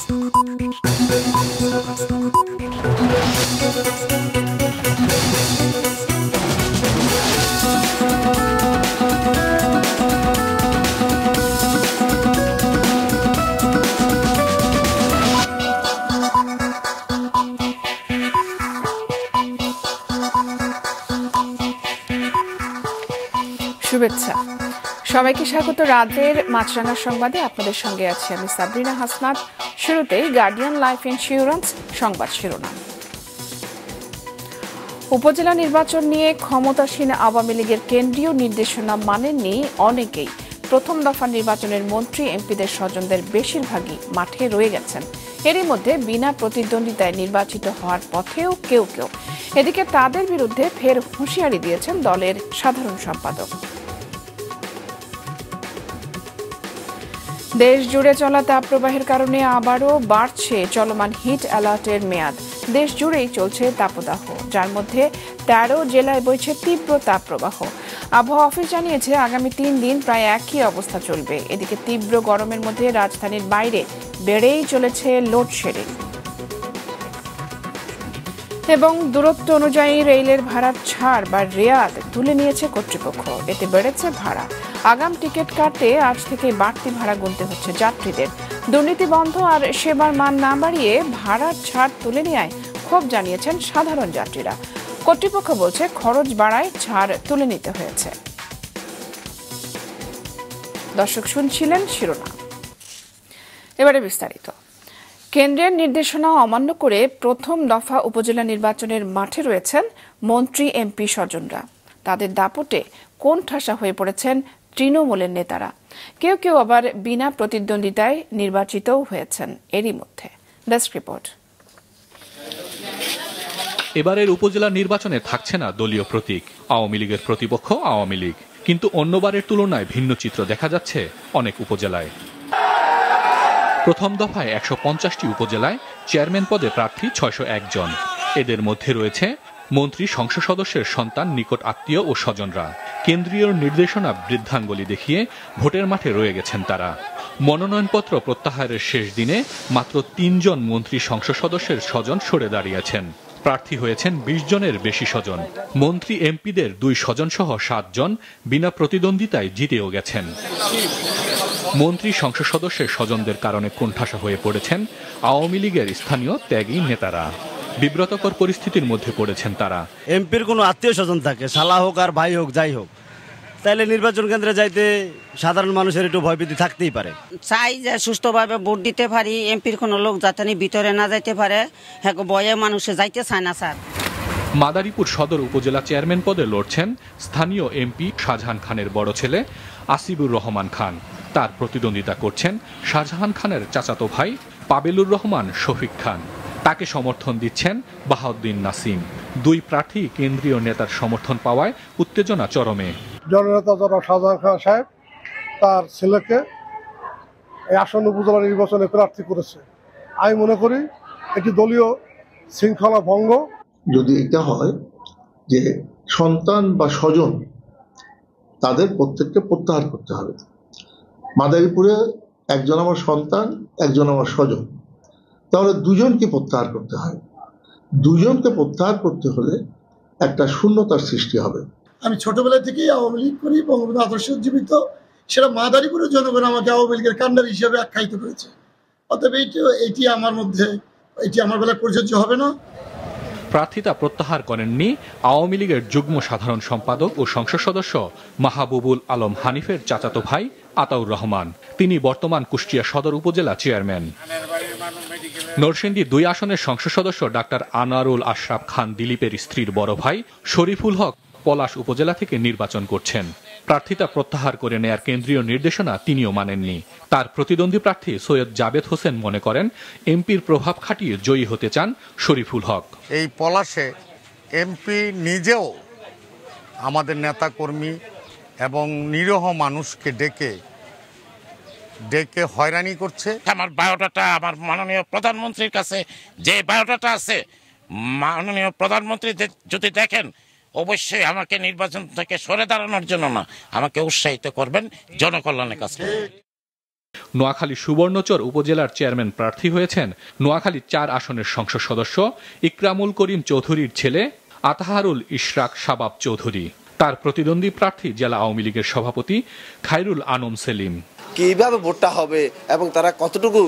শুভেচ্ছা সবাইকে স্বাগত রাতের মাছরাঙা সংবাদে আপনাদের সঙ্গে আছি আমি সাবরিনা হাসনাত। শুরুতেই গার্ডিয়ান লাইফ ইন্স্যুরেন্স সংবাদ শিরোনাম। উপজেলা নির্বাচন নিয়ে ক্ষমতাসীন আওয়ামী লীগের কেন্দ্রীয় নির্দেশনা মানেননি অনেকেই। প্রথম দফা নির্বাচনের মন্ত্রী এমপিদের স্বজনদের বেশিরভাগই মাঠে রয়ে গেছেন। এরই মধ্যে বিনা প্রতিদ্বন্দ্বিতায় নির্বাচিত হওয়ার পথেও কেউ কেউ। এদিকে তাদের বিরুদ্ধে ফের হুঁশিয়ারি দিয়েছেন দলের সাধারণ সম্পাদক। দেশ জুড়ে চলা তাপপ্রবাহের কারণে আবারও বাড়ছে চলমান হিট অ্যালার্টের মেয়াদ। দেশ জুড়েই চলছে তাপদাহ, যার মধ্যে ১৩ জেলায় বইছে তীব্র তাপপ্রবাহ। আবহাওয়া অফিস জানিয়েছে আগামী ৩ দিন প্রায় একই অবস্থা চলবে। এদিকে তীব্র গরমের মধ্যে রাজধানীর বাইরে বেড়েই চলেছে লোডশেডিং। এবং দূরত্ব অনুযায়ী রেলের ভাড়ার ছাড় বা রেয়াদ তুলে নিয়েছে কর্তৃপক্ষ। এতে বেড়েছে ভাড়া। আগাম টিকিট কাটতে আজ থেকে বাড়তি ভাড়া গুনতে হচ্ছে যাত্রীদের। দুর্নীতি বন্ধ আর সেবার মান না বাড়িয়ে ভাড়ার ছাড় তুলে নেওয়ায় ক্ষোভ জানিয়েছেন সাধারণ যাত্রীরা। কর্তৃপক্ষ বলছে খরচ বাড়ায় ছাড় তুলে নিতে হয়েছে। দর্শক শুনছিলেন শিরোনাম, এবারে বিস্তারিত। কেন্দ্রের নির্দেশনা অমান্য করে প্রথম দফা উপজেলা নির্বাচনের মাঠে রয়েছেন মন্ত্রী এমপি স্বজনরা। তাদের দাপটে কোণঠাসা হয়ে পড়েছেন তৃণমূলের নেতারা। কেউ কেউ আবার বিনা প্রতিদ্বন্দ্বিতায় নির্বাচিতও হয়েছেন এরই মধ্যে। Desk report. এবারের উপজেলা নির্বাচনে থাকছে না দলীয় প্রতীক। আওয়ামী লীগের প্রতিপক্ষ আওয়ামী লীগ, কিন্তু অন্যবারের তুলনায় ভিন্ন চিত্র দেখা যাচ্ছে অনেক উপজেলায়। প্রথম দফায় ১৫০টি উপজেলায় চেয়ারম্যান পদে প্রার্থী ৬০১ জন। এদের মধ্যে রয়েছে মন্ত্রী, সংসদ সদস্যের সন্তান, নিকট আত্মীয় ও স্বজনরা। কেন্দ্রীয় নির্দেশনা বৃদ্ধাঙ্গুলি দেখিয়ে ভোটের মাঠে রয়ে গেছেন তারা। মনোনয়নপত্র প্রত্যাহারের শেষ দিনে মাত্র ৩ জন মন্ত্রী, সংসদ সদস্যের স্বজন সরে দাঁড়িয়েছেন। প্রার্থী হয়েছেন ২০ জনের বেশি স্বজন। মন্ত্রী এমপিদের ২ স্বজন সহ ৭ জন বিনা প্রতিদ্বন্দ্বিতায় জিতেও গেছেন। মন্ত্রী, সংসদ সদস্যের স্বজনদের কারণে কোণঠাসা হয়ে পড়েছেন আওয়ামী লীগের স্থানীয় ত্যাগী নেতারা। বিব্রতকর পরিস্থিতির মধ্যে পড়েছেন তারা। এমপির কোনো আত্মীয় স্বজন থাকে, শালা হোক আর ভাই হোক, যাই হোক, তাইলে নির্বাচন কেন্দ্রে যাইতে সাধারণ মানুষের একটু ভয়ভীতি থাকতেই পারে। চাই যে সুষ্ঠুভাবে ভোট দিতে পারি, এমপির কোনো লোক যাতে ভিতরে না যাইতে পারে, হ্যাঁ ভয়ে মানুষে যাইতে চায় না স্যার। মাদারীপুর সদর উপজেলা চেয়ারম্যান পদে লড়ছেন স্থানীয় এমপি শাহজাহান খানের বড় ছেলে আসিবুর রহমান খান। তার প্রতিদ্বন্দ্বিতা করছেন শাহজাহান খানের চাচাতো ভাই পাবেলুর রহমান শফিক খান। তাকে সমর্থন দিচ্ছেন বাহাউদ্দিন নাসিম। ২ প্রার্থী কেন্দ্রীয় নেতার সমর্থন পাওয়ায় উত্তেজনা চরমে। জননেতা জনাব শাহজাহান খান সাহেব তার ছেলেকে এই আসন্ন উপজেলা নির্বাচনে প্রার্থী করেছে। আমি মনে করি এটি দলীয় শৃঙ্খলা ভঙ্গ। যদি এটা হয় যে সন্তান বা স্বজন, তাদের প্রত্যেককে প্রত্যাহার করতে হবে। মাদারীপুরে একজন আমার সন্তান, একজন আমার স্বজন, তাহলে 2 জনকে প্রত্যাহার করতে হয়। 2 জনকে প্রত্যাহার করতে হলে একটা শূন্যতার সৃষ্টি হবে। আমি ছোটবেলা থেকেই আওয়ামী লীগ করি, বঙ্গবন্ধু আদর্শ জীবিত। সেটা মাদারীপুরের জনগণ আমাকে আওয়ামী লীগের কান্ডারি হিসেবে আখ্যায়িত করেছে। অতএব এটি আমার বেলায় প্রযোজ্য হবে না। প্রার্থিতা প্রত্যাহার করেননি আওয়ামী লীগের যুগ্ম সাধারণ সম্পাদক ও সংসদ সদস্য মাহবুবুল আলম হানিফের চাচাতো ভাই আতাউর রহমান। তিনি বর্তমান কুষ্টিয়া সদর উপজেলা চেয়ারম্যান। নরসিংদী ২ আসনের সংসদ সদস্য ডাক্তার আনোয়ারুল আশরাফ খান দিলীপের স্ত্রীর বড় ভাই শরীফুল হক পলাশ উপজেলা থেকে নির্বাচন করছেন। প্রার্থিতা প্রত্যাহার করে নেয়ার কেন্দ্রীয় নির্দেশনা তিনিও মানেননি। তার প্রতিদ্বন্দ্বী প্রার্থী সৈয়দ জাবেদ হোসেন মনে করেন এমপির প্রভাব খাটিয়ে জয়ী হতে চান শরীফুল হক। এই পলাশে এমপি নিজেও আমাদের নেতাকর্মী এবং নিরীহ মানুষকে ডেকে হয়রানি করছে। আমার বায়োডাটা আমার মাননীয় প্রধানমন্ত্রীর কাছে যে বায়োডাটা আছে, মাননীয় প্রধানমন্ত্রী যদি দেখেন অবশ্যই আমাকে নির্বাচন থেকে সরে দাঁড়ানোর জন্য না, আমাকে উৎসাহিত করবেন জনকল্যাণের কাছে। নোয়াখালী সুবর্ণচর উপজেলার চেয়ারম্যান প্রার্থী হয়েছেন নোয়াখালী 4 আসনের সংসদ সদস্য ইকরামুল করিম চৌধুরীর ছেলে আতাহারুল ইশরাক শাবাব চৌধুরী। তার প্রতিদ্বন্দ্বী প্রার্থী জেলা আওয়ামী লীগের সভাপতি খায়রুল আনম সেলিম। কিভাবে ভোটটা হবে এবং তারা কতটুকু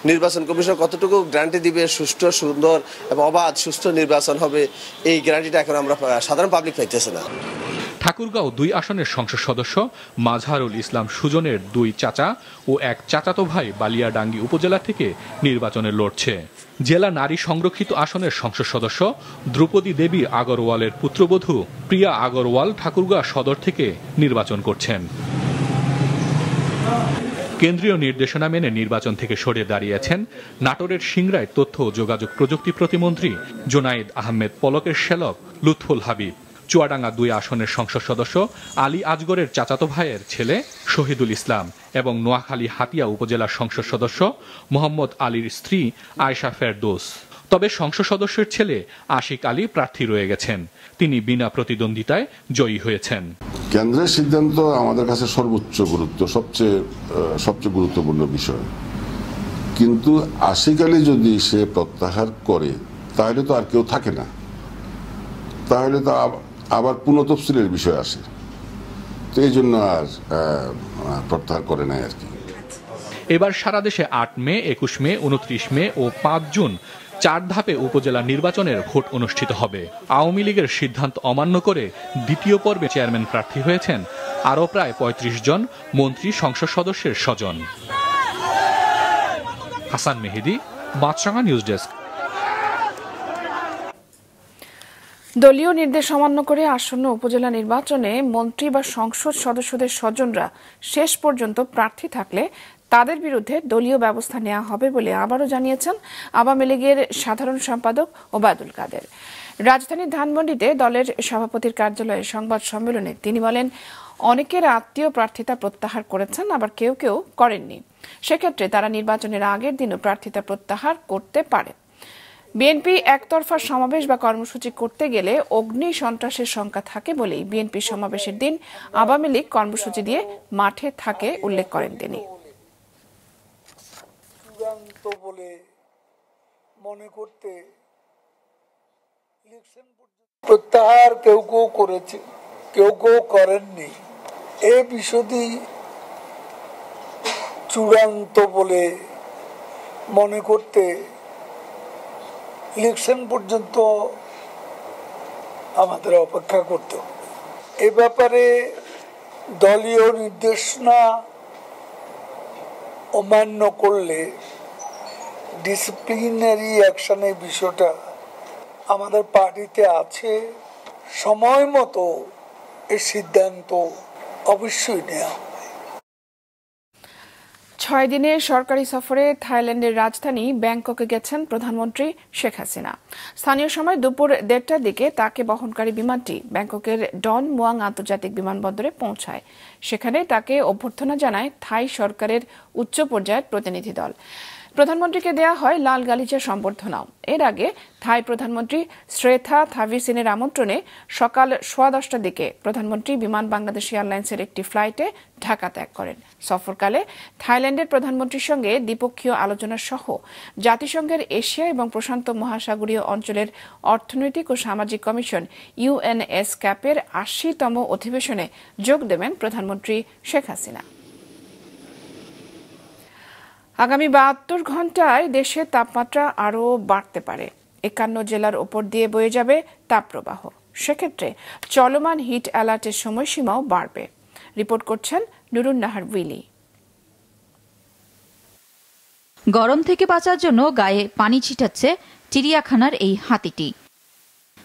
নির্বাচন কমিশন কতটুকু গ্যারান্টি দিবে সুষ্ঠু সুন্দর এবং অবাধ সুষ্ঠু নির্বাচন হবে, এই গ্যারান্টিটা এখন আমরা সাধারণ পাবলিক পাইতেছে না। ঠাকুরগাঁও 2 আসনের সংসদ সদস্য মাজহারুল ইসলাম সুজনের 2 চাচা ও 1 চাচাতো ভাই বালিয়াডাঙ্গি উপজেলা থেকে নির্বাচনে লড়ছে। জেলা নারী সংরক্ষিত আসনের সংসদ সদস্য দ্রৌপদী দেবী আগরওয়ালের পুত্রবধূ প্রিয়া আগরওয়াল ঠাকুরগাঁও সদর থেকে নির্বাচন করছেন। কেন্দ্রীয় নির্দেশনা মেনে নির্বাচন থেকে সরে দাঁড়িয়েছেন নাটোরের সিংড়ায় তথ্য ও যোগাযোগ প্রযুক্তি প্রতিমন্ত্রী জোনায়েদ আহমেদ পলকের শ্যালক লুৎফুল হাবিব। চুয়াডাঙ্গা 2 আসনের সংসদ সদস্য আলী আজগরের চাচাতো ভাইয়ের ছেলে শহীদুল ইসলাম এবং নোয়াখালী হাতিয়া উপজেলার সংসদ সদস্য মোহাম্মদ আলীর স্ত্রী আয়েশা ফেরদৌস। তবে সংসদ সদস্যের ছেলে আশিক আলী প্রার্থী রয়ে গেছেন, তিনি বিনা প্রতিদ্বন্দ্বিতায় জয়ী হয়েছেন। কেন্দ্রের সিদ্ধান্ত আমাদের কাছে সর্বোচ্চ গুরুত্ব, সবচেয়ে গুরুত্বপূর্ণ বিষয়। কিন্তু আশিক আলী যদি সে প্রত্যাহার করে তাহলে তো আর কেউ থাকে না, তাহলে তো আবার পুনঃতফসিলের বিষয় আসে, তো এই জন্য আর প্রত্যাহার করে নাই আর কি। এবার সারা দেশে 8 মে, 21 মে, 29 মে ও 5 জুন 4 ধাপে উপজেলা নির্বাচনের ভোট অনুষ্ঠিত হবে। আওয়ামী লীগের সিদ্ধান্ত অমান্য করে দ্বিতীয় পর্বে চেয়ারম্যান প্রার্থী হয়েছেন আরও প্রায় 35 জন মন্ত্রী সংসদ সদস্যের স্বজন। হাসান মেহেদি, মাছরাঙা নিউজ ডেস্ক। দলীয় নির্দেশ অমান্য করে আসন্ন উপজেলা নির্বাচনে মন্ত্রী বা সংসদ সদস্যদের স্বজনরা শেষ পর্যন্ত প্রার্থী থাকলে তাদের বিরুদ্ধে দলীয় ব্যবস্থা নেওয়া হবে বলে আবারও জানিয়েছেন আওয়ামী লীগের সাধারণ সম্পাদক ওবায়দুল কাদের। রাজধানীর ধানমন্ডিতে দলের সভাপতির কার্যালয়ে সংবাদ সম্মেলনে তিনি বলেন, অনেকের আত্মীয় প্রার্থিতা প্রত্যাহার করেছেন, আবার কেউ কেউ করেননি। সেক্ষেত্রে তারা নির্বাচনের আগের দিনও প্রার্থিতা প্রত্যাহার করতে পারে। বিএনপি একতরফা সমাবেশ বা কর্মসূচি করতে গেলে অগ্নি সন্ত্রাসের শঙ্কা থাকে বলেই বিএনপি সমাবেশের দিন আওয়ামী লীগ কর্মসূচি দিয়ে মাঠে থাকে উল্লেখ করেন তিনি। বলে মনে করতে প্রত্যাহার কেউ কেউ করেছে, কেউ কেউ করেননি। এ বিষয়টি চূড়ান্ত বলে মনে করতে ইলেকশন পর্যন্ত আমাদের অপেক্ষা করতে হবে। এ ব্যাপারে দলীয় নির্দেশনা অমান্য করলে ডিসিপ্লিনারি অ্যাকশনের বিষয়টা আমাদের পার্টিতে আছে। সময় মতো এই সিদ্ধান্ত অবশ্যই নেওয়া হবে। 6 দিনের সরকারি সফরে থাইল্যান্ডের রাজধানী ব্যাংককে গেছেন প্রধানমন্ত্রী শেখ হাসিনা। স্থানীয় সময় দুপুর 1:30টার দিকে তাকে বহনকারী বিমানটি ব্যাংককের ডন মুয়াং আন্তর্জাতিক বিমানবন্দরে পৌঁছায়। সেখানে তাকে অভ্যর্থনা জানায় থাই সরকারের উচ্চ পর্যায়ের প্রতিনিধি দল। প্রধানমন্ত্রীকে দেয়া হয় লাল গালিচা সম্বর্ধনাও। এর আগে থাই প্রধানমন্ত্রী শ্রেথা থাভিসিনের আমন্ত্রণে সকাল 10:15টার দিকে প্রধানমন্ত্রী বিমান বাংলাদেশ এয়ারলাইন্সের একটি ফ্লাইটে ঢাকা ত্যাগ করেন। সফরকালে থাইল্যান্ডের প্রধানমন্ত্রীর সঙ্গে দ্বিপক্ষীয় আলোচনা সহ জাতিসংঘের এশিয়া এবং প্রশান্ত মহাসাগরীয় অঞ্চলের অর্থনৈতিক ও সামাজিক কমিশন UNSCAP-এর 80তম অধিবেশনে যোগ দেবেন প্রধানমন্ত্রী শেখ হাসিনা। আগামী 72 ঘণ্টায় দেশের তাপমাত্রা আরও বাড়তে পারে। 51 জেলার ওপর দিয়ে বয়ে যাবে তাপপ্রবাহ। সেক্ষেত্রে চলমান হিট অ্যালার্টের সময়সীমাও বাড়বে। রিপোর্ট করছেন নুরুন নাহার উইলি। গরম থেকে বাঁচার জন্য গায়ে পানি ছিটাচ্ছে চিড়িয়াখানার এই হাতিটি।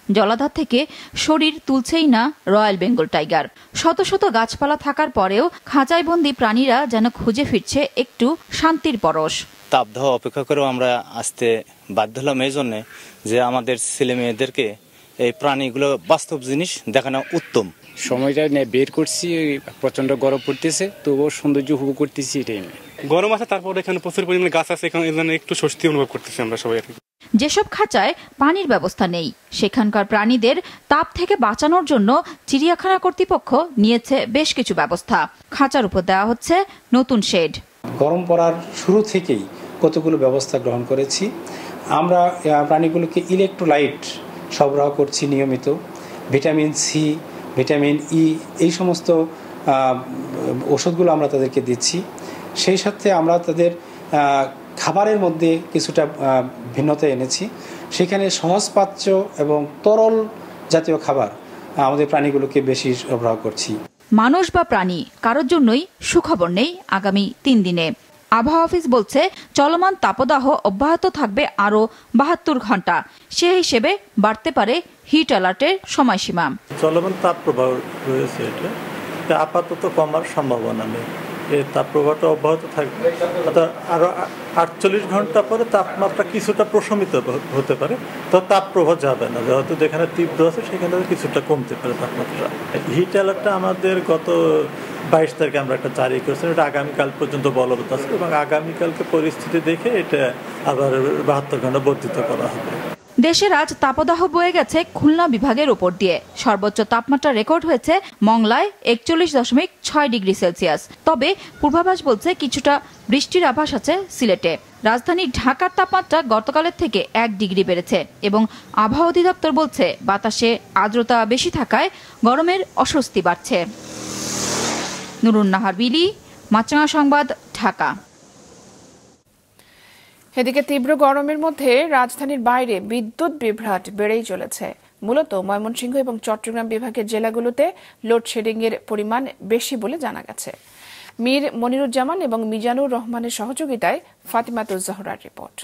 জলাধার থেকে শরীর তুলছেই না রয়্যাল বেঙ্গল টাইগার। শত শত গাছপালা থাকার পরেও খাঁচায় বন্দি প্রাণীরা যেন খুঁজে ফিরছে একটু শান্তির পরশ। তাপদাহ অপেক্ষা করেও আমরা আসতে বাধ্য হলাম এই জন্যে যে আমাদের ছেলে মেয়েদেরকে এই প্রাণীগুলো বাস্তব জিনিস দেখানো উত্তম। সময়টা বের করছি, প্রচন্ড গরম পড়তেছে, তবুও সৌন্দর্য উপভোগ করতেছি। এটাই গরম আছে, তারপর এখানে প্রচুর পরিমাণে গাছ আছে, এখানে একটু স্বস্তি অনুভব করতেছি আমরা সবাই। যেসব খাঁচায় পানির ব্যবস্থা নেই সেখানকার প্রাণীদের তাপ থেকে বাঁচানোর জন্য চিড়িয়াখানা কর্তৃপক্ষ নিয়েছে বেশ কিছু ব্যবস্থা। খাঁচার উপর দেওয়া হচ্ছে নতুন শেড। গরম পড়ার শুরু থেকেই কতগুলো ব্যবস্থা গ্রহণ করেছি। আমরা প্রাণীগুলোকে ইলেকট্রোলাইট সরবরাহ করছি নিয়মিত, ভিটামিন সি, ভিটামিন ই, এই সমস্ত ওষুধগুলো আমরা তাদেরকে দিচ্ছি। সেই সাথে আমরা তাদের খাবারের মধ্যে কিছুটা ভিন্নতা এনেছি, সেখানে সহজপাচ্য এবং তরল জাতীয় খাবার আমাদের প্রাণীগুলোকে বেশি সরবরাহ করছি। মানুষ বা প্রাণী কারোর জন্যই সুখবর নেই আগামী 3 দিনে। আবহাওয়া অফিস বলছে চলমান তাপদাহ অব্যাহত থাকবে আরও 72 ঘন্টা। সে হিসেবে বাড়তে পারে হিট অ্যালার্টের সময়সীমা। চলমান তাপপ্রবাহ রয়েছে, এটা আপাতত কমার সম্ভাবনা নেই। এই তাপপ্রবাহটা অব্যাহত থাকবে, অর্থাৎ আরও 48 ঘন্টা পরে তাপমাত্রা কিছুটা প্রশমিত হতে পারে। তো তাপপ্রবাহ যাবে না, যেহেতু যেখানে তীব্র আছে সেখানে কিছুটা কমতে পারে তাপমাত্রা। হিট অ্যালার্টটা আমাদের গত 22 তারিখে আমরা একটা জারি করেছি, এটা আগামীকাল পর্যন্ত বলবৎ আছে এবং আগামীকালকে পরিস্থিতি দেখে এটা আবার 72 ঘন্টা বর্ধিত করা হবে। দেশের আজ তাপদাহ বয়ে গেছে খুলনা বিভাগের উপর দিয়ে। সর্বোচ্চ তাপমাত্রা রেকর্ড হয়েছে মংলায় 41.6 ডিগ্রি সেলসিয়াস। তবে পূর্বাভাস বলছে কিছুটা বৃষ্টির আভাস আছে সিলেটে। রাজধানী ঢাকার তাপমাত্রা গতকালের থেকে 1 ডিগ্রি বেড়েছে এবং আবহাওয়া অধিদপ্তর বলছে বাতাসে আর্দ্রতা বেশি থাকায় গরমের অস্বস্তি বাড়ছে। নুরুন নাহার বিলি, মাছরাঙা সংবাদ, ঢাকা। এদিকে তীব্র গরমের মধ্যে রাজধানীর বাইরে বিদ্যুৎ বিভ্রাট বেড়েই চলেছে। মূলত ময়মনসিংহ এবং চট্টগ্রাম বিভাগের জেলাগুলোতে লোডশেডিং এর পরিমাণ বেশি বলে জানা গেছে। মীর মনিরুজ্জামান এবং মিজানুর রহমানের সহযোগিতায় ফাতিমাতুজ জোহরার রিপোর্ট।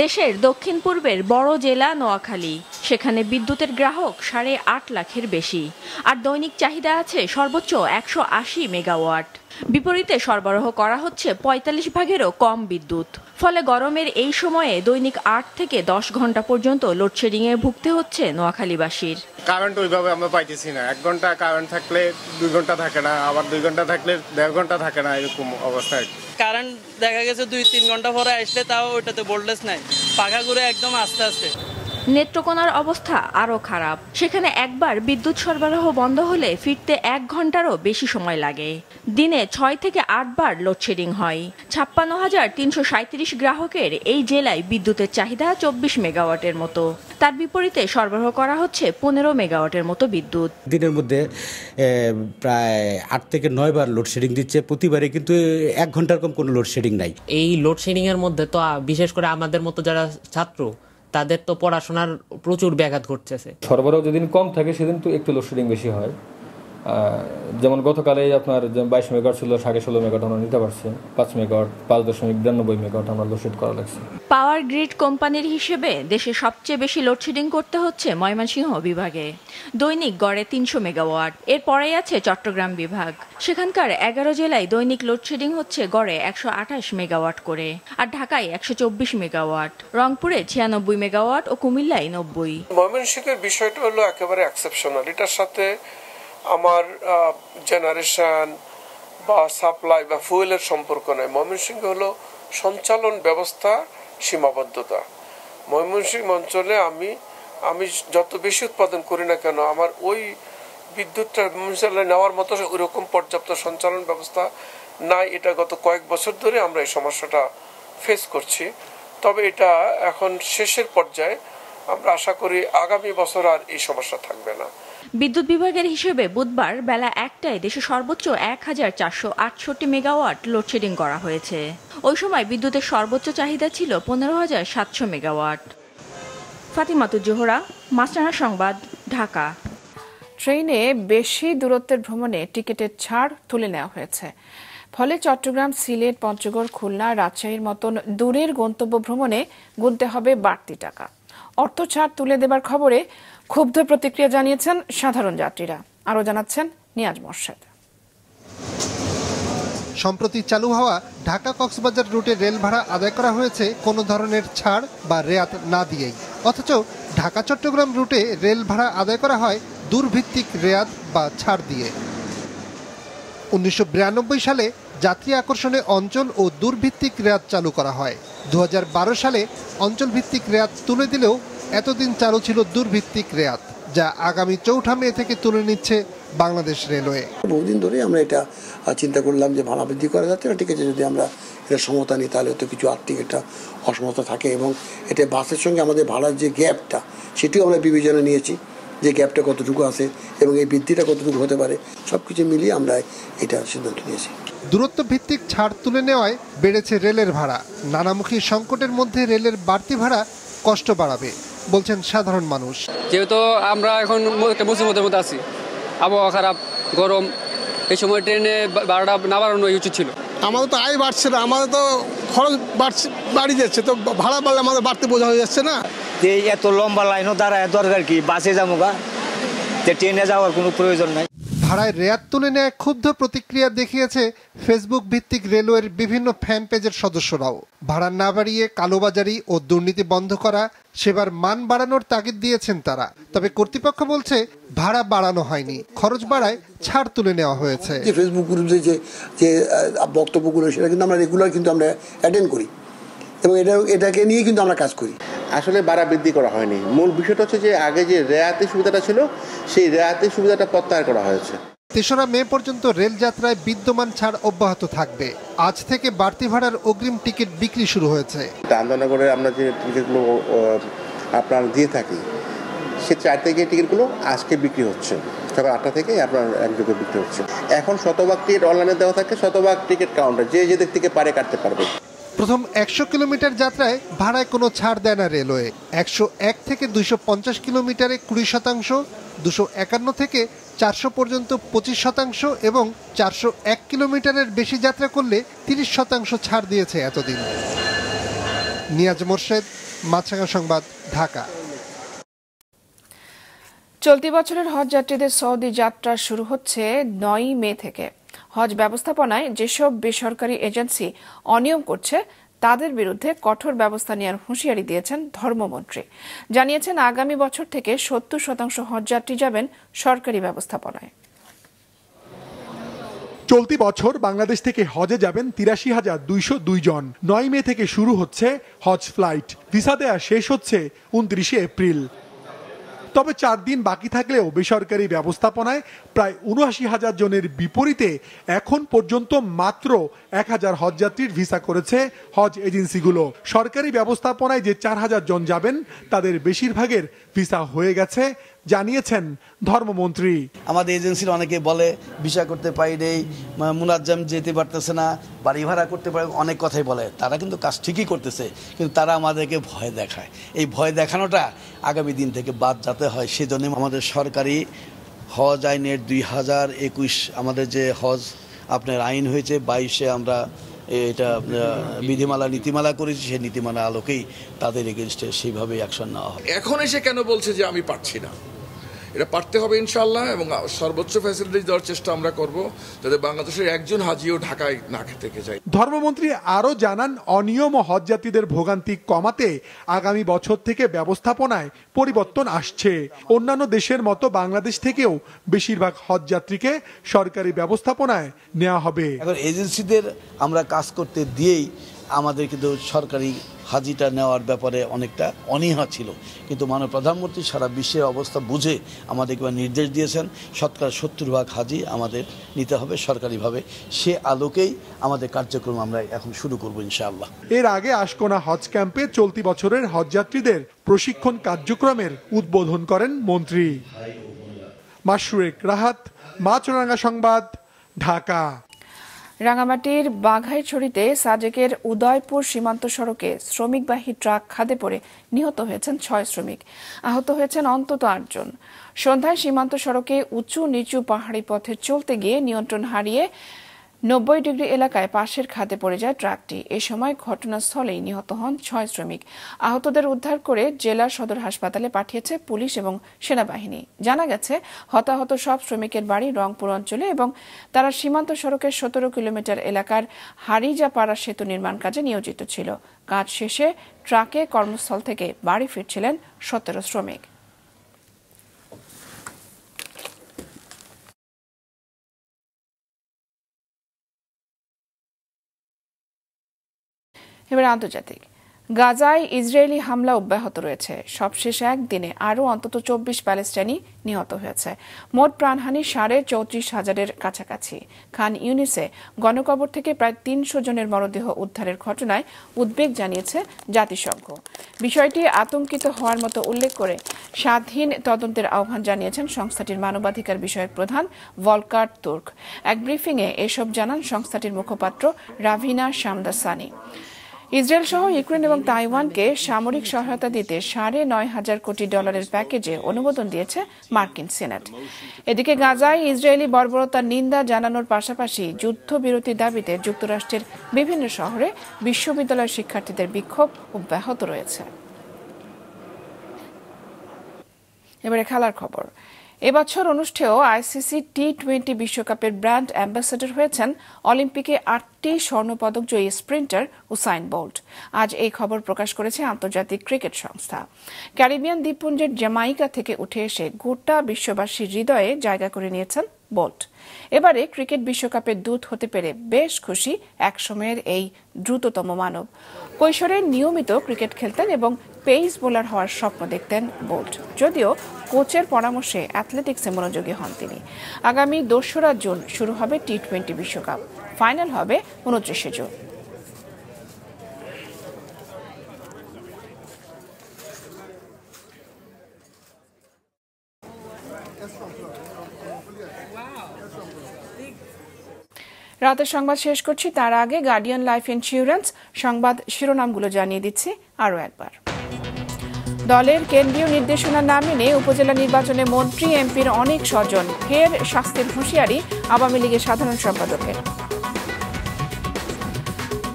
দেশের দক্ষিণ পূর্বের বড় জেলা নোয়াখালী, সেখানে বিদ্যুতের গ্রাহক 8.5 লাখের বেশি, আর দৈনিক চাহিদা আছে সর্বোচ্চ 180 মেগাওয়াট। বিপরীতে সরবরাহ করা হচ্ছে 45 ভাগেরও কম বিদ্যুৎ। ফলে গরমের এই সময়ে দৈনিক 8 থেকে 10 ঘন্টা পর্যন্ত লোডশেডিংয়ে ভুগতে হচ্ছে নোয়াখালীবাসীর। কারেন্ট ওইভাবে আমরা পাইতেছি না। 1 ঘন্টা কারেন্ট থাকলে 2 ঘন্টা থাকে না, আবার 2 ঘন্টা থাকলে 1.5 ঘন্টা থাকে না, এরকম অবস্থায়। কারেন্ট দেখা গেছে 2-3 ঘন্টা পরে আসলে তাও ওইটাতে ভোল্টেজ নাই, পাখা ঘুরে একদম আস্তে আস্তে। নেত্রকোনার অবস্থা আরও খারাপ। সেখানে একবার বিদ্যুৎ সরবরাহ বন্ধ হলে ফিরতে 1 ঘন্টারও বেশি সময় লাগে। দিনে 6 থেকে 8 বার লোডশেডিং হয়। 56,337 গ্রাহকের এই জেলায় বিদ্যুতের চাহিদা 24 মেগাওয়াটের মতো। তার বিপরীতে সরবরাহ করা হচ্ছে 15 মেগাওয়াটের মতো বিদ্যুৎ। দিনের মধ্যে প্রায় 8 থেকে 9 বার লোডশেডিং দিচ্ছে। প্রতিবারে কিন্তু 1 ঘন্টার কম কোনো লোডশেডিং নাই। এই লোডশেডিং এর মধ্যে তো বিশেষ করে আমাদের মতো যারা ছাত্র, তাদের তো পড়াশোনার প্রচুর ব্যাঘাত ঘটছে। সরবরাহ যেদিন কম থাকে সেদিন তো একটু লোডশেডিং বেশি হয়। যেমন গতকালে আপনার 22 মেগাওয়াট ছিল, 16.5 মেগাওয়াট আমরা নিতে পারছি। 5 মেগাওয়াট 5.92 মেগাওয়াট আমরা লোডশেড করা লাগছে। পাওয়ার গ্রিড কোম্পানির হিসেবে দেশে সবচেয়ে বেশি লোডশেডিং করতে হচ্ছে ময়মনসিংহ বিভাগে, দৈনিক গড়ে 300 মেগাওয়াট। এর পরেই আছে চট্টগ্রাম বিভাগ, সেখানকার 11 জেলায় দৈনিক লোডশেডিং হচ্ছে গড়ে 128 মেগাওয়াট করে, আর ঢাকায় 124 মেগাওয়াট, রংপুরে 96 মেগাওয়াট ও কুমিল্লায় 90। ময়মনসিংহের বিষয়টা হলো একেবারে এক্সেপশনাল। এটার সাথে আমার জেনারেশন বা সাপ্লাই বা ফুয়েলের সম্পর্ক নেই। ময়মনসিংহ হলো সঞ্চালন ব্যবস্থা সীমাবদ্ধতা। ময়মনসিংহ অঞ্চলে আমি যত বেশি উৎপাদন করি না কেন, আমার ওই বিদ্যুৎটা নেওয়ার মতো ওইরকম পর্যাপ্ত সঞ্চালন ব্যবস্থা নাই। এটা গত কয়েক বছর ধরে আমরা এই সমস্যাটা ফেস করছি। তবে এটা এখন শেষের পর্যায়ে, আমরা আশা করি আগামী বছর আর এই সমস্যা থাকবে না। বিদ্যুৎ বিভাগের হিসেবে বুধবার বেলা 1টায় দেশে সর্বোচ্চ 1468 মেগাওয়াট লোডশেডিং করা হয়েছে। ওই সময় বিদ্যুতের সর্বোচ্চ চাহিদা ছিল 15,700 মেগাওয়াট। ফাতিমাতুজ জোহরা, মাছরাঙা সংবাদ, ঢাকা। ট্রেনে বেশি দূরত্বের ভ্রমণে টিকিটের ছাড় তুলে নেওয়া হয়েছে। ফলে চট্টগ্রাম, সিলেট, পঞ্চগড়, খুলনা, রাজশাহীর মতন দূরের গন্তব্য ভ্রমণে গুনতে হবে বাড়তি টাকা। অর্থ ছাড় তুলে দেবার খবরে ক্ষুব্ধ প্রতিক্রিয়া জানিয়েছেন সাধারণ যাত্রীরা। আরও জানাচ্ছেন নিয়াজ মোর্শেদ। সম্প্রতি চালু হওয়া ঢাকা কক্সবাজার রুটে রেল ভাড়া আদায় করা হয়েছে কোনো ধরনের ছাড় বা রেয়াত না দিয়েই, অথচ ঢাকা চট্টগ্রাম রুটে রেল ভাড়া আদায় করা হয় দূরভিত্তিক রেয়াত বা ছাড় দিয়ে। 1992 সালে যাত্রী আকর্ষণে অঞ্চল ও দূরভিত্তিক রেয়াত চালু করা হয়। 2012 সালে অঞ্চল ভিত্তিক রেয়াত তুলে দিলেও এতদিন চালু ছিল দূরভিত্তিক রেয়াত, যা আগামী 4 মে থেকে তুলে নিচ্ছে বাংলাদেশ রেলওয়ে। বহুদিন ধরে আমরা এটা চিন্তা করলাম যে ভাড়া বৃদ্ধি করা যাচ্ছে না, ঠিক আছে, যদি আমরা এটা সমতা নিই তাহলে তো কিছু আর্থিক একটা অসমতা থাকে, এবং এটা বাসের সঙ্গে আমাদের ভাড়ার যে গ্যাপটা সেটিও আমরা বিবেচনা নিয়েছি, যে গ্যাপটা কতটুকু আছে এবং এই বৃদ্ধিটা কতটুকু হতে পারে, সব কিছু মিলিয়ে আমরা এটা সিদ্ধান্ত নিয়েছি। দূরত্ব ভিত্তিক ছাড় তুলে নেওয়ায় বেড়েছে রেলের ভাড়া। নানামুখী সংকটের মধ্যে রেলের বাড়তি ভাড়া কষ্ট বাড়াবে বলছেন সাধারণ মানুষ। যেহেতু আমরা এখন মুসিবতের মধ্যে আছি, আবহাওয়া খারাপ, গরম, এই সময় ট্রেনে ভাড়াটা না বাড়ানো উচিত ছিল। আমাদের তো আয় বাড়ছে না, আমাদের তো খরচ বাড়ি যাচ্ছে, তো ভাড়া বাড়লে আমাদের বাড়তে বোঝা হয়ে যাচ্ছে না। যে এত লম্বা লাইনও দাঁড়ায় দরকার কি, বাসে যাবো গা, ট্রেনে যাওয়ার কোনো প্রয়োজন নাই। ভাড়ায় রেয়াত তুলে নেয় ক্ষুব্ধ প্রতিক্রিয়া দেখিয়েছে ফেসবুক ভিত্তিক রেলওয়ের বিভিন্ন ফ্যান পেজের সদস্যরাও। ভাড়া না বাড়িয়ে কালোবাজারি ও দুর্নীতি বন্ধ করা, সেবার মান বাড়ানোর তাগিদ দিয়েছেন তারা। তবে কর্তৃপক্ষ বলছে ভাড়া বাড়ানো হয়নি, খরচ বাড়ায় ছাড় তুলে নেওয়া হয়েছে। ফেসবুক গ্রুপে যে বক্তব্যগুলো সেটা কিন্তু আমরা রেগুলার কিন্তু আমরা অ্যাটেন্ড করি এবং এটাকে নিয়ে কিন্তু আমরা কাজ করি। আসলে ভাড়া বৃদ্ধি করা হয়নি, মূল বিষয়টা হচ্ছে যে আগে যে রেয়াতি সুবিধাটা ছিল সেই রেয়াতি সুবিধাটা প্রত্যাহার করা হয়েছে। ৩রা মে পর্যন্ত রেল যাত্রায় বিদ্যমান ছাড় অব্যাহত থাকবে। আজ থেকে বাড়তি ভাড়ার অগ্রিম টিকিট বিক্রি শুরু হয়েছে। আন্দোলনগরে আমরা যে টিকিটগুলো আপনার দিয়ে থাকি, সে 4 থেকে টিকিটগুলো আজকে বিক্রি হচ্ছে, সকাল 8টা থেকে আপনার একযোগে বিক্রি হচ্ছে। এখন শতভাগ টিকিট অনলাইনে দেওয়া থাকে, শতভাগ টিকিট কাউন্টার যে যেদিক থেকে পারে কাটতে পারবে। প্রথম 100 কিলোমিটার যাত্রায় ভাড়ায় কোনো ছাড় দেয় না রেলওয়ে। 101 থেকে 250 কিলোমিটারে 20%, 251 থেকে 400 পর্যন্ত 25% এবং 401 কিলোমিটারের বেশি যাত্রা করলে 30% ছাড় দিয়েছে এতদিন। নিয়াজ মোর্শেদ, মাছরাঙা সংবাদ, ঢাকা। চলতি বছরের হজ যাত্রীদের সৌদি যাত্রা শুরু হচ্ছে 9 মে থেকে। হজ ব্যবস্থাপনায় যেসব বেসরকারি এজেন্সি অনিয়ম করছে তাদের বিরুদ্ধে কঠোর ব্যবস্থা নেওয়ার হুঁশিয়ারি দিয়েছেন ধর্মমন্ত্রী। জানিয়েছেন আগামী বছর থেকে 70% হজযাত্রী যাবেন সরকারি ব্যবস্থাপনায়। চলতি বছর বাংলাদেশ থেকে হজে যাবেন 83,202 জন। 9 মে থেকে শুরু হচ্ছে হজ ফ্লাইট। ভিসা দেয়া শেষ হচ্ছে 29 এপ্রিল। তবে 4 দিন বাকি থাকলেও বেসরকারি ব্যবস্থাপনায় প্রায় 79,000 জনের বিপরীতে এখন পর্যন্ত মাত্র 1,000 হজযাত্রীর ভিসা করেছে হজ এজেন্সিগুলো। সরকারি ব্যবস্থাপনায় যে 4,000 জন যাবেন তাদের বেশিরভাগের ভিসা হয়ে গেছে, জানিয়েছেন ধর্মমন্ত্রী। আমাদের এজেন্সির অনেকে বলে ভিসা করতে পারি নেই, মুনাজ্জাম যেতে পারতেছে না, বাড়ি ভাড়া করতে পারে, অনেক কথাই বলে। তারা কিন্তু কাজ ঠিকই করতেছে, কিন্তু তারা আমাদেরকে ভয় দেখায়। এই ভয় দেখানোটা আগামী দিন থেকে বাদ যাতে হয়, সেজন্য আমাদের সরকারি হজ আইনের 2021 আমাদের যে হজ আপনার আইন হয়েছে 22-এ আমরা এটা বিধিমালা নীতিমালা করেছি, সেই নীতিমালা আলোকেই তাদের এগেনস্টে সেইভাবে অ্যাকশন নেওয়া হবে। এখন এসে কেন বলছে যে আমি পারছি না? এটা পারতে হবে ইনশাআল্লাহ, এবং সর্বোচ্চ ফ্যাসিলিটি দেওয়ার চেষ্টা আমরা করব যাতে বাংলাদেশের একজন হাজিও ঢাকায় না থেকে যায়। ধর্মমন্ত্রী আরও জানান, অনিয়ম ও হজযাত্রীদের ভোগান্তি কমাতে আগামী বছর থেকে ব্যবস্থাপনায় পরিবর্তন আসছে। অন্যান্য দেশের মতো বাংলাদেশ থেকেও বেশিরভাগ হজযাত্রীকে সরকারি ব্যবস্থাপনায় নেওয়া হবে। এখন এজেন্সিদের আমরা কাজ করতে দিয়েই আমাদের কিন্তু সরকারি হাজিটা নেওয়ার ব্যাপারে অনেকটা অনীহা ছিল, কিন্তু মাননীয় প্রধানমন্ত্রী সারা বিশ্বের অবস্থা বুঝে আমাদেরকে নির্দেশ দিয়েছেন 70% হাজি আমাদের নিতে হবে সরকারিভাবে। সে আলোকেই আমাদের কার্যক্রম আমরা এখন শুরু করব ইনশাআল্লাহ। এর আগে আশকোনা হজ ক্যাম্পে চলতি বছরের হজযাত্রীদের প্রশিক্ষণ কার্যক্রমের উদ্বোধন করেন মন্ত্রী। মাশরুক রাহাত, মাছরাঙা সংবাদ, ঢাকা। রাঙামাটির বাঘাইছড়িতে সাজেকের উদয়পুর সীমান্ত সড়কে শ্রমিকবাহী ট্রাক খাদে পড়ে নিহত হয়েছেন 6 শ্রমিক, আহত হয়েছেন অন্তত 8 জন। সন্ধ্যায় সীমান্ত সড়কে উঁচু নিচু পাহাড়ি পথে চলতে গিয়ে নিয়ন্ত্রণ হারিয়ে 90 ডিগ্রি এলাকায় পাশের খাদে পড়ে যায় ট্রাকটি। এ সময় ঘটনাস্থলেই নিহত হন 6 শ্রমিক। আহতদের উদ্ধার করে জেলা সদর হাসপাতালে পাঠিয়েছে পুলিশ এবং সেনাবাহিনী। জানা গেছে, হতাহত সব শ্রমিকের বাড়ি রংপুর অঞ্চলে এবং তারা সীমান্ত সড়কের 17 কিলোমিটার এলাকার হারিজাপাড়া সেতু নির্মাণ কাজে নিয়োজিত ছিল। কাজ শেষে ট্রাকে কর্মস্থল থেকে বাড়ি ফিরছিলেন 17 শ্রমিক। এবার আন্তর্জাতিক। গাজায় ইসরায়েলি হামলা অব্যাহত রয়েছে। সবশেষ একদিনে আরও অন্তত 24 প্যালেস্টাইনি নিহত হয়েছে। মোট প্রাণহানি 34,500-এর কাছাকাছি। খান ইউনিসে গণকবর থেকে প্রায় 300 জনের মরদেহ উদ্ধারের ঘটনায় উদ্বেগ জানিয়েছে জাতিসংঘ। বিষয়টি আতঙ্কিত হওয়ার মতো উল্লেখ করে স্বাধীন তদন্তের আহ্বান জানিয়েছেন সংস্থাটির মানবাধিকার বিষয়ক প্রধান ভলকার তুর্ক। এক ব্রিফিংয়ে এসব জানান সংস্থাটির মুখপাত্র রাভিনা শামদাসানি। ইসরায়েল সহ ইউক্রেন এবং তাইওয়ানকে সামরিক সহায়তা দিতে $9,500 কোটি প্যাকেজে অনুমোদন দিয়েছে মার্কিন সিনেট। এদিকে গাজায় ইসরায়েলি বর্বরতার নিন্দা জানানোর পাশাপাশি যুদ্ধবিরতির দাবিতে যুক্তরাষ্ট্রের বিভিন্ন শহরে বিশ্ববিদ্যালয়ের শিক্ষার্থীদের বিক্ষোভ অব্যাহত রয়েছে। এবারে খেলার খবর। এবছর অনুষ্ঠেয় আইসিসি টি-20 বিশ্বকাপের ব্র্যান্ড অ্যাম্বাসেডর হয়েছেন অলিম্পিকে 8টি স্বর্ণপদক জয়ী স্প্রিন্টার উসাইন বোল্ট। আজ এই খবর প্রকাশ করেছে আন্তর্জাতিক ক্রিকেট সংস্থা। ক্যারিবিয়ান দ্বীপপুঞ্জের জ্যামাইকা থেকে উঠে এসে গোটা বিশ্ববাসীর হৃদয়ে জায়গা করে নিয়েছেন বোল্ট। এবারে ক্রিকেট বিশ্বকাপের দূত হতে পেরে বেশ খুশি একসময়ের এই দ্রুততম মানব। কৈশোরে নিয়মিত ক্রিকেট খেলতেন এবং পেস বোলার হওয়ার স্বপ্ন দেখতেন বোল্ট। যদিও কোচের পরামর্শে অ্যাথলেটিক্সে মনোযোগী হন তিনি। আগামী 2রা জুন শুরু হবে টি-20 বিশ্বকাপ। ফাইনাল হবে 29 জুন। রাতের সংবাদ শেষ করছি, তার আগে গার্ডিয়ান লাইফ ইন্স্যুরেন্স সংবাদ শিরোনামগুলো জানিয়ে দিচ্ছি আরও একবার। দলের কেন্দ্রীয় নির্দেশনা না মেনে উপজেলা নির্বাচনে মন্ত্রী এমপির অনেক স্বজন, ফের শাস্তির হুঁশিয়ারি আওয়ামী লীগের সাধারণ সম্পাদকের।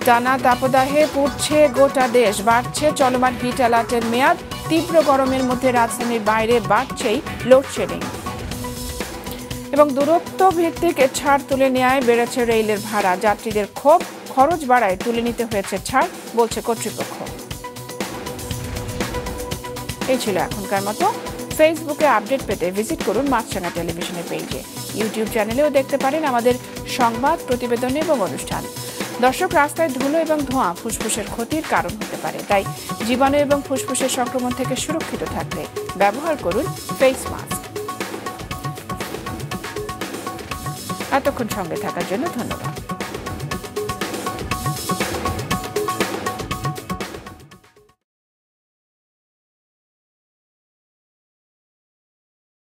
টানা দাবদাহে পুড়ছে গোটা দেশ, বাড়ছে চলমান হিট অ্যালার্টের মেয়াদ, তীব্র গরমের মধ্যে রাজধানীর বাইরে বাড়ছেই লোডশেডিং। এবং দূরত্ব ভিত্তিক ছাড় তুলে নেওয়ায় বেড়েছে রেলের ভাড়া, যাত্রীদের ক্ষোভ, খরচ বাড়ায় তুলে নিতে হয়েছে ছাড়, বলছে কর্তৃপক্ষ। এই ছিল এখনকার মতো। ফেসবুকে আপডেট পেতে ভিজিট করুন মাছরাঙা টেলিভিশনের পেজে। ইউটিউব চ্যানেলেও দেখতে পারেন আমাদের সংবাদ, প্রতিবেদন এবং অনুষ্ঠান। দর্শক, রাস্তায় ধুলো এবং ধোঁয়া ফুসফুসের ক্ষতির কারণ হতে পারে, তাই জীবাণু এবং ফুসফুসের সংক্রমণ থেকে সুরক্ষিত থাকতে ব্যবহার করুন ফেস মাস্ক। এতক্ষণ সঙ্গে থাকার জন্য ধন্যবাদ।